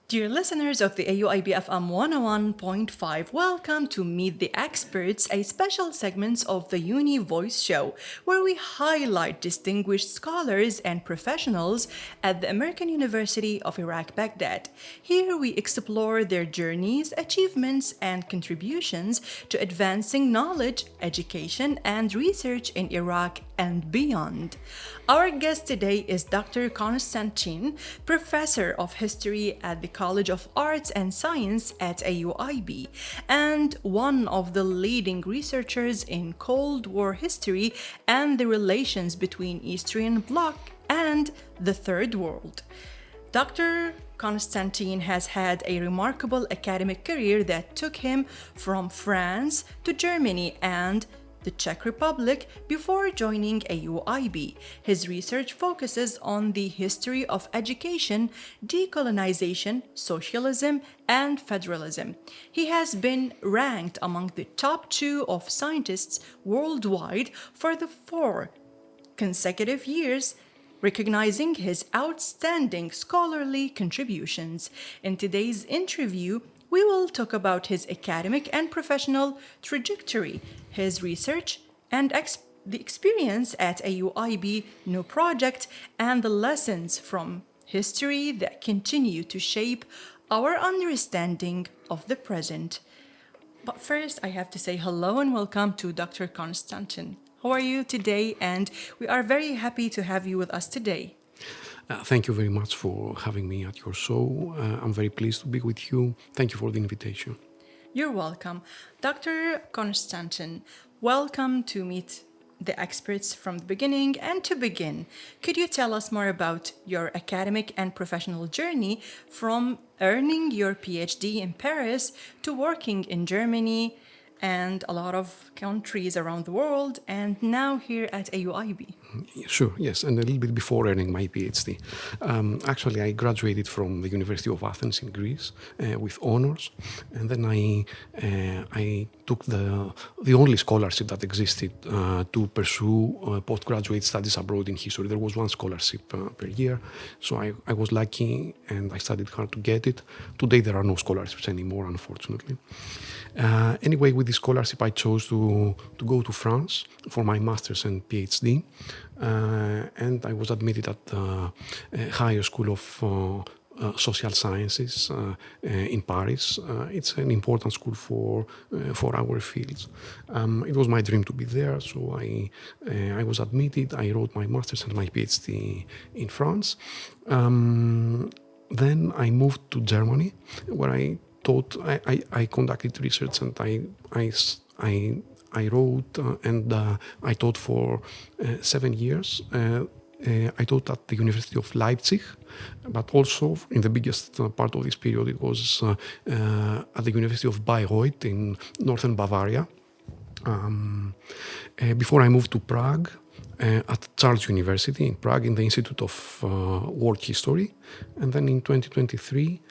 Dear listeners of the AUIB FM 101.5, welcome to Meet the Experts, a special segment of the Uni Voice Show, where we highlight distinguished scholars and professionals at the American University of Iraq, Baghdad. Here we explore their journeys, achievements, and contributions to advancing knowledge, education, and research in Iraq and beyond. Our guest today is Dr. Konstantin, Professor of History at the College of Arts and Science at AUIB, and one of the leading researchers in Cold War history and the relations between Eastern Bloc and the Third World. Dr. Konstantin has had a remarkable academic career that took him from France to Germany and the Czech Republic before joining AUIB. His research focuses on the history of education, decolonization, socialism, and federalism. He has been ranked among the top 2 of scientists worldwide for the 4 consecutive years, recognizing his outstanding scholarly contributions. In today's interview, we will talk about his academic and professional trajectory, his research, and the experience at AUIB new project, and the lessons from history that continue to shape our understanding of the present. But first, I have to say hello and welcome to Dr. Konstantin. How are you today? And we are very happy to have you with us today. Thank you very much for having me at your show. I'm very pleased to be with you. Thank you for the invitation. You're welcome. Dr. Konstantin, welcome to Meet the Experts from the beginning. And to begin, could you tell us more about your academic and professional journey from earning your PhD in Paris to working in Germany and a lot of countries around the world, and now here at AUIB? Sure, yes, and a little bit before earning my PhD. Actually, I graduated from the University of Athens in Greece with honors, and then I took the only scholarship that existed to pursue postgraduate studies abroad in history. There was one scholarship per year, so I was lucky and I studied hard to get it. Today there are no scholarships anymore, unfortunately. Anyway, with this scholarship, I chose to go to France for my master's and PhD, and I was admitted at the Higher School of Social Sciences in Paris. It's an important school for our fields. It was my dream to be there, so I was admitted. I wrote my master's and my PhD in France. Then I moved to Germany, where I conducted research and I wrote and I taught for 7 years. I taught at the University of Leipzig, but also in the biggest part of this period it was at the University of Bayreuth in northern Bavaria. Before I moved to Prague, at Charles University in Prague in the Institute of World History. And then in 2023,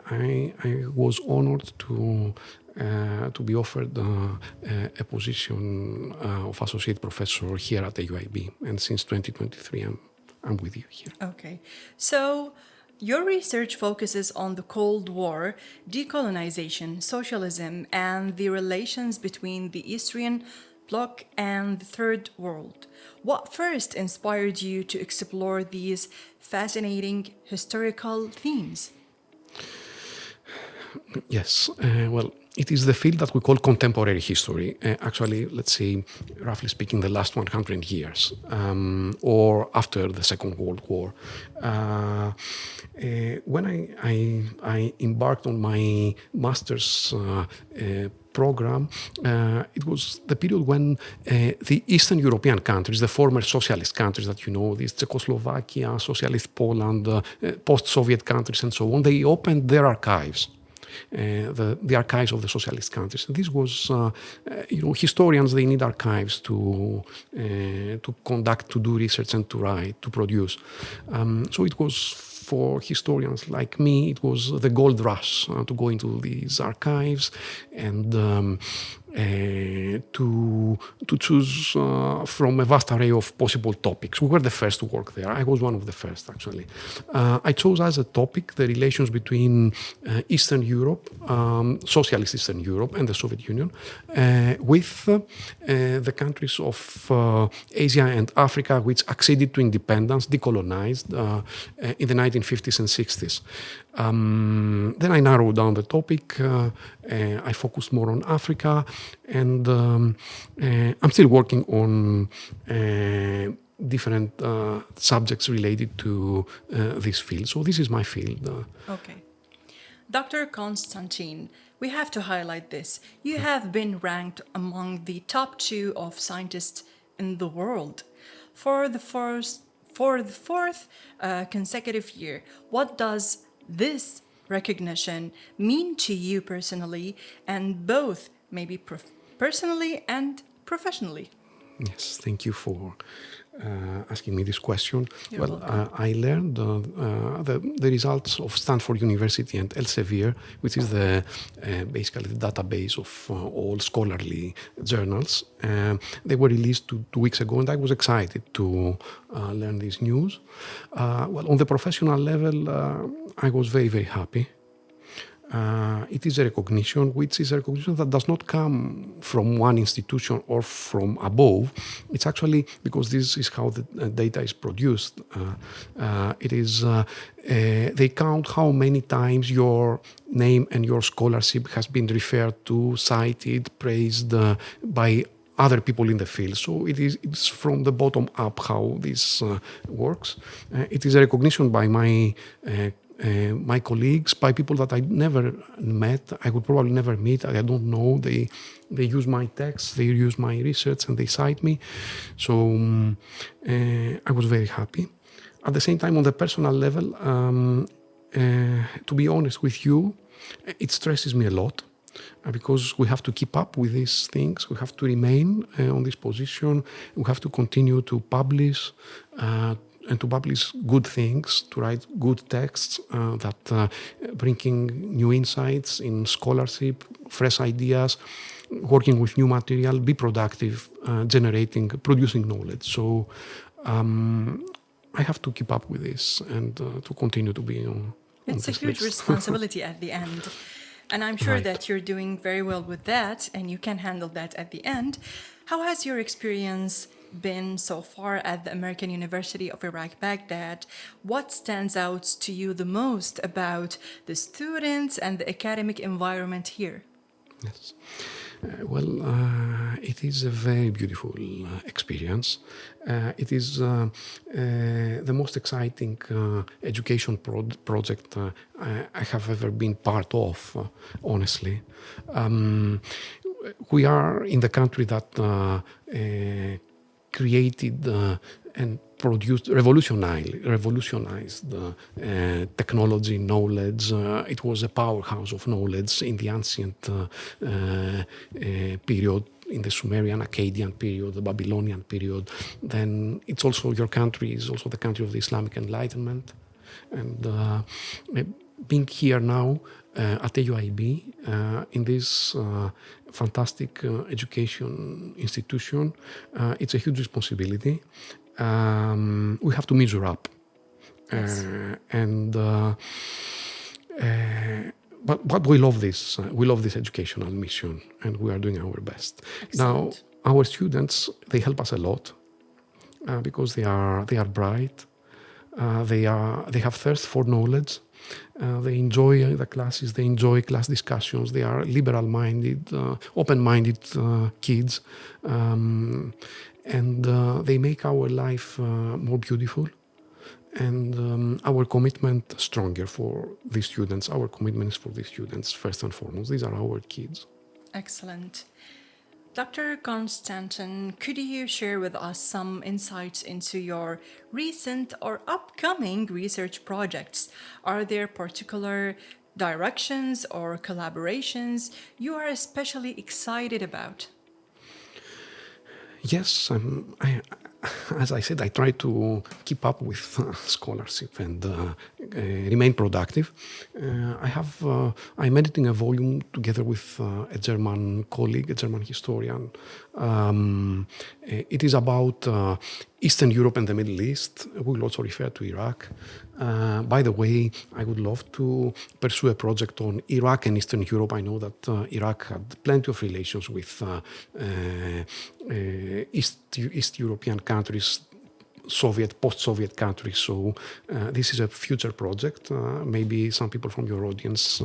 I was honored to be offered a position of associate professor here at the UIB. And since 2023, I'm with you here. Okay. So your research focuses on the Cold War, decolonization, socialism, and the relations between the Eastern Bloc and the Third World. What first inspired you to explore these fascinating historical themes? Yes, well, it is the field that we call contemporary history. Actually, let's say, roughly speaking, the last 100 years, or after the Second World War. When I embarked on my master's program, it was the period when the Eastern European countries, the former socialist countries that you know, this Czechoslovakia, socialist Poland, post-Soviet countries and so on, they opened their archives. The archives of the socialist countries. And this was, historians, they need archives to conduct, to do research and to write, to produce. So it was, for historians like me, it was the gold rush to go into these archives and to choose from a vast array of possible topics. We were the first to work there. I was one of the first, actually. I chose as a topic the relations between Eastern Europe, socialist Eastern Europe, and the Soviet Union, with the countries of Asia and Africa, which acceded to independence, decolonized in the 1950s and 60s. Then I narrowed down the topic. I focused more on Africa, and I'm still working on different subjects related to this field. So this is my field. Okay. Dr. Konstantin, we have to highlight this. You have been ranked among the top 2 of scientists in the world for the fourth consecutive year. What does this recognition mean to you personally, and both maybe personally and professionally? Yes, thank you for asking me this question. You're welcome. I learned the results of Stanford University and Elsevier, which is basically the database of all scholarly journals. They were released 2 weeks ago, and I was excited to learn this news. On the professional level, I was very, very happy. It is a recognition that does not come from one institution or from above. It's actually because this is how the data is produced. They count how many times your name and your scholarship has been referred to, cited, praised by other people in the field. So it's from the bottom up how this works. It is a recognition by my colleagues, by people that I never met, I would probably never meet, I don't know. They use my texts, they use my research, and they cite me. So I was very happy. At the same time, on the personal level, to be honest with you, it stresses me a lot. Because we have to keep up with these things, we have to remain on this position, we have to continue to publish and to publish good things, to write good texts that bringing new insights in scholarship, fresh ideas, working with new material, be productive, producing knowledge. So I have to keep up with this and to continue to be on It's a huge responsibility at the end. And I'm sure that you're doing very well with that, and you can handle that at the end. How has your experience been so far at the American University of Iraq, Baghdad? What stands out to you the most about the students and the academic environment here? Yes. It is a very beautiful experience. It is the most exciting education project I have ever been part of, honestly. We are in the country that created and revolutionized technology, knowledge. It was a powerhouse of knowledge in the ancient period, in the Sumerian, Akkadian period, the Babylonian period. Then it's also your country is also the country of the Islamic Enlightenment. And being here now at AUIB in this fantastic education institution, it's a huge responsibility. We have to measure up. Yes. But we love this. We love this educational mission, and we are doing our best. Excellent. Now, our students, they help us a lot because they are bright. They have thirst for knowledge. They enjoy the classes. They enjoy class discussions. They are liberal-minded, open-minded kids, and they make our life more beautiful. And our commitment stronger for these students. Our commitment is for these students first and foremost. These are our kids. Excellent. Dr. Konstantin, could you share with us some insights into your recent or upcoming research projects? Are there particular directions or collaborations you are especially excited about? Yes, as I said, I try to keep up with scholarship and remain productive. I'm editing a volume together with a German colleague, a German historian. It is about Eastern Europe and the Middle East. We'll also refer to Iraq. By the way, I would love to pursue a project on Iraq and Eastern Europe. I know that Iraq had plenty of relations with East European countries, post-Soviet countries. So this is a future project. Maybe some people from your audience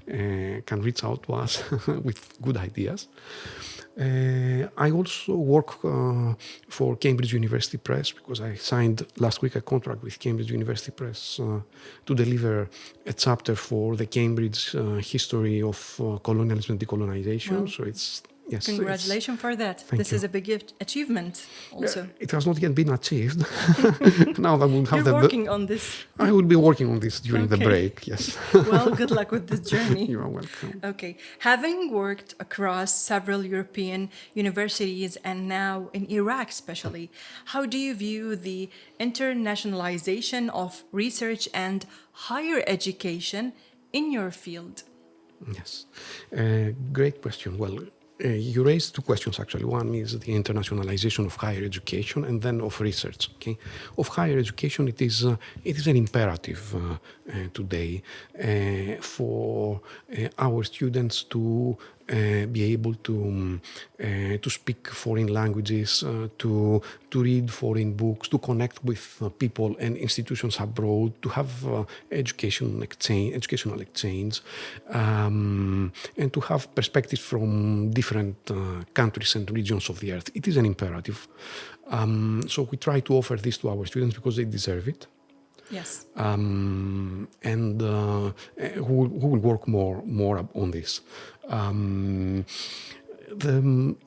can reach out to us with good ideas. I also work for Cambridge University Press because I signed last week a contract with Cambridge University Press to deliver a chapter for the Cambridge history of colonialism and decolonization. Wow. So it's yes. Congratulations for that. This is a big achievement also. It has not yet been achieved. Now that we'll have You're working on this. I will be working on this during the break, yes. Well, good luck with this journey. You are welcome. Okay. Having worked across several European universities and now in Iraq especially, how do you view the internationalization of research and higher education in your field? Yes. Great question. Well, you raised two questions actually. One is the internationalization of higher education and then of research. Okay, of higher education, it is an imperative today for our students to be able to speak foreign languages, to read foreign books, to connect with people and institutions abroad, to have educational exchange, and to have perspectives from different countries and regions of the earth. It is an imperative. So we try to offer this to our students because they deserve it. Yes. And who will work more on this. The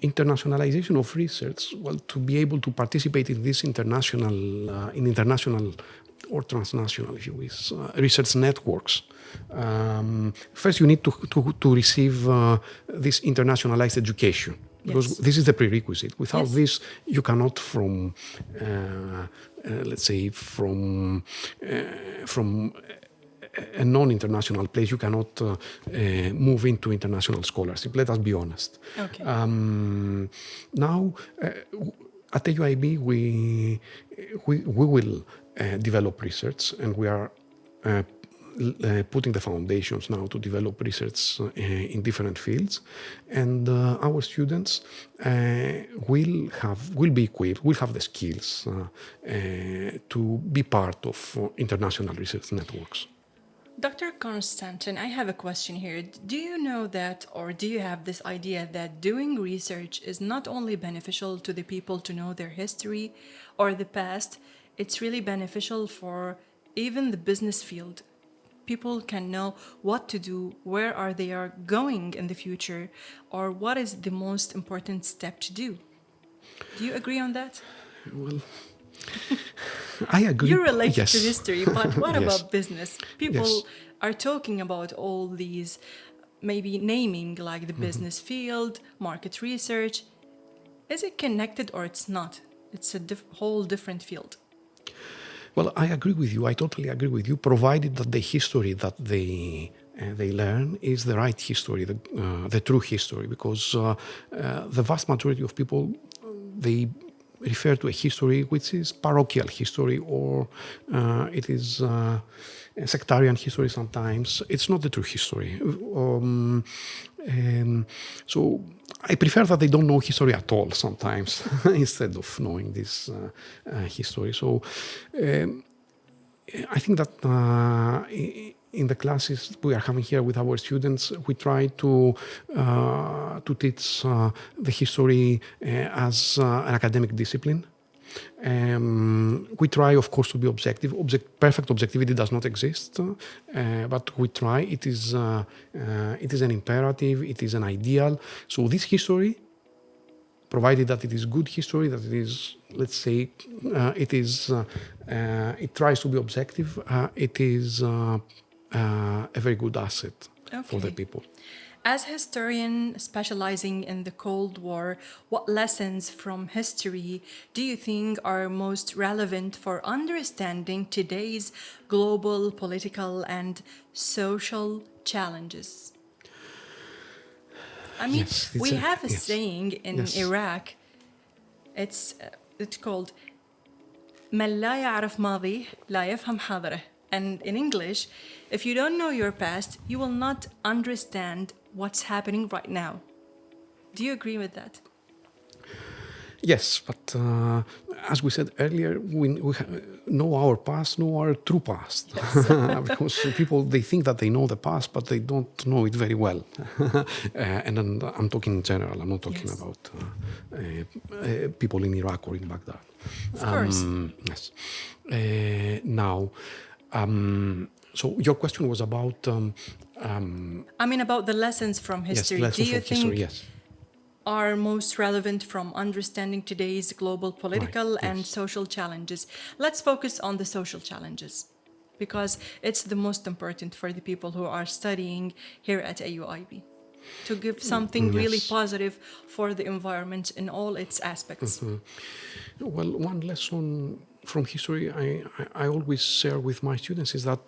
internationalization of research, well, to be able to participate in this international or transnational, if you wish, research networks. First, you need to receive this internationalized education. Because this is the prerequisite. Without this, you cannot from a non-international place, you cannot move into international scholarship. Let us be honest. Okay. Now, at the UIB, we will develop research, and we are putting the foundations now to develop research in different fields, and our students will be equipped, will have the skills to be part of international research networks. Dr. Konstantin, I have a question here. Do you know that, or do you have this idea that doing research is not only beneficial to the people to know their history or the past, it's really beneficial for even the business field? People can know what to do, where are they are going in the future, or what is the most important step to do. Do you agree on that? Well, I agree. You relate to history, but what about business? People are talking about all these, maybe naming like the business field, market research. Is it connected or it's not? It's a whole different field. Well, I agree with you. I totally agree with you, provided that the history that they learn is the right history, the true history, because the vast majority of people, they refer to a history which is parochial history, or it is sectarian history sometimes. It's not the true history. So I prefer that they don't know history at all sometimes instead of knowing this history. So I think that in the classes we are having here with our students, we try to teach the history as an academic discipline. We try, of course, to be objective. Perfect objectivity does not exist, but we try. It is an imperative. It is an ideal. So this history, provided that it is good history, that it is, let's say, it tries to be objective. It is a very good asset for the people. As a historian specializing in the Cold War, what lessons from history do you think are most relevant for understanding today's global political and social challenges? I mean, Yes, we have a yes, saying in yes. Iraq, it's called من لا يعرف ماضيه لا يفهم حاضره. And in English, if you don't know your past, you will not understand what's happening right now. Do you agree with that? Yes, but as we said earlier, we know our past, know our true past. Because people, they think that they know the past, but they don't know it very well. And then I'm talking in general, I'm not talking Yes. about people in Iraq or in Baghdad. Of course. Yes. Now, so your question was about... I mean, about the lessons from history. Yes, lessons Do you from history, think yes. are most relevant from understanding today's global political Right, and yes. social challenges? Let's focus on the social challenges because it's the most important for the people who are studying here at AUIB to give something really yes. positive for the environment in all its aspects. Well, one lesson from history I always share with my students is that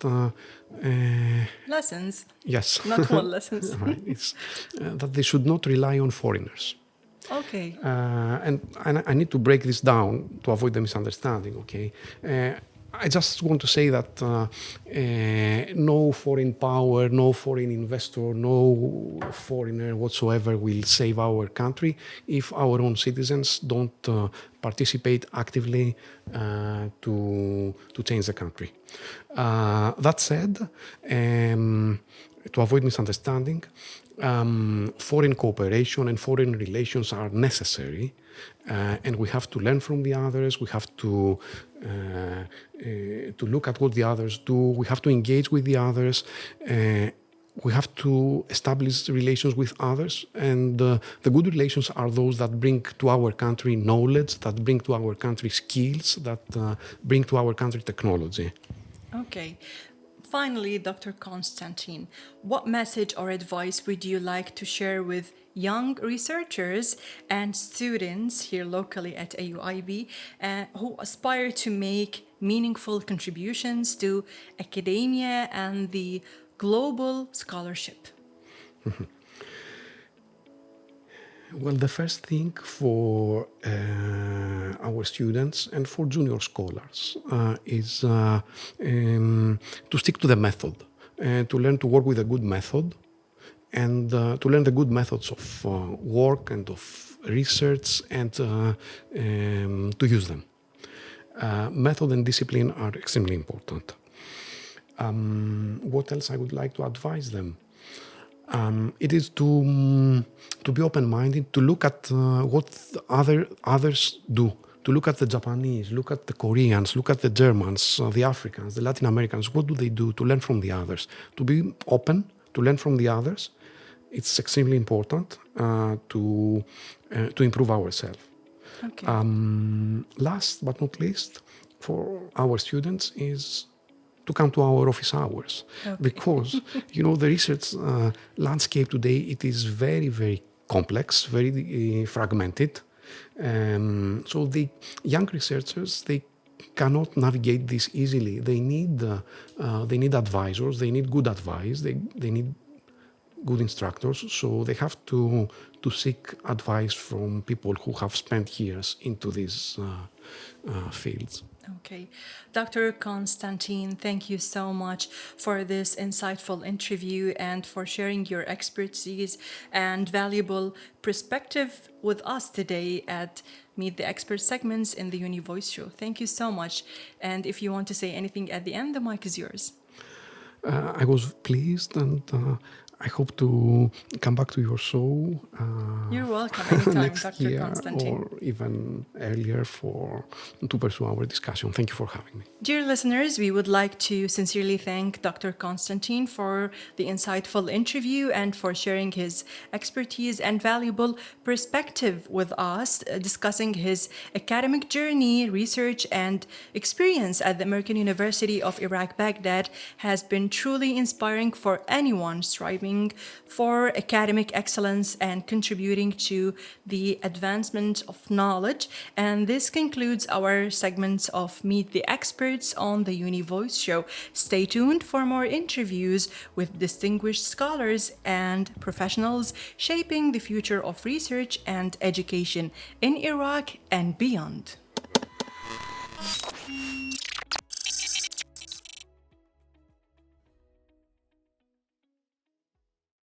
Lessons, yes, not one lessons. right, it's that they should not rely on foreigners. Okay. And I need to break this down to avoid the misunderstanding. Okay, I just want to say that no foreign power, no foreign investor, no foreigner whatsoever will save our country if our own citizens don't participate actively to change the country. That said, to avoid misunderstanding, foreign cooperation and foreign relations are necessary, and we have to learn from the others. We have to look at what the others do. We have to engage with the others. We have to establish relations with others, and the good relations are those that bring to our country knowledge, that bring to our country skills, that bring to our country technology. Okay. Finally, Dr. Konstantin, what message or advice would you like to share with young researchers and students here locally at AUIB who aspire to make meaningful contributions to academia and the global scholarship? Well, the first thing for our students and for junior scholars is to stick to the method, to learn to work with a good method, and to learn the good methods of work and of research, and to use them. Method and discipline are extremely important. What else I would like to advise them? It is to be open-minded, to look at what others do, to look at the Japanese, look at the Koreans, look at the Germans, the Africans, the Latin Americans. What do they do? To learn from the others, to be open, to learn from the others. It's extremely important to improve ourselves. Okay. Last but not least, for our students is to come to our office hours. Okay. Because, the research landscape today, it is very, very complex, very fragmented. So the young researchers, they cannot navigate this easily. They need advisors, they need good advice, they need good instructors, so they have to seek advice from people who have spent years into these fields. Okay. Dr. Konstantin, thank you so much for this insightful interview and for sharing your expertise and valuable perspective with us today at Meet the Expert segments in the Uni Voice Show. Thank you so much. And if you want to say anything at the end, the mic is yours. I was pleased, and I hope to come back to your show. You're welcome anytime, next Dr. year, Konstantin. or even earlier, to pursue our discussion. Thank you for having me. Dear listeners, we would like to sincerely thank Dr. Konstantin for the insightful interview and for sharing his expertise and valuable perspective with us, discussing his academic journey, research, and experience at the American University of Iraq, Baghdad has been truly inspiring for anyone striving striving for academic excellence and contributing to the advancement of knowledge. And this concludes our segments of Meet the Experts on the Uni Voice Show. Stay tuned for more interviews with distinguished scholars and professionals shaping the future of research and education in Iraq and beyond.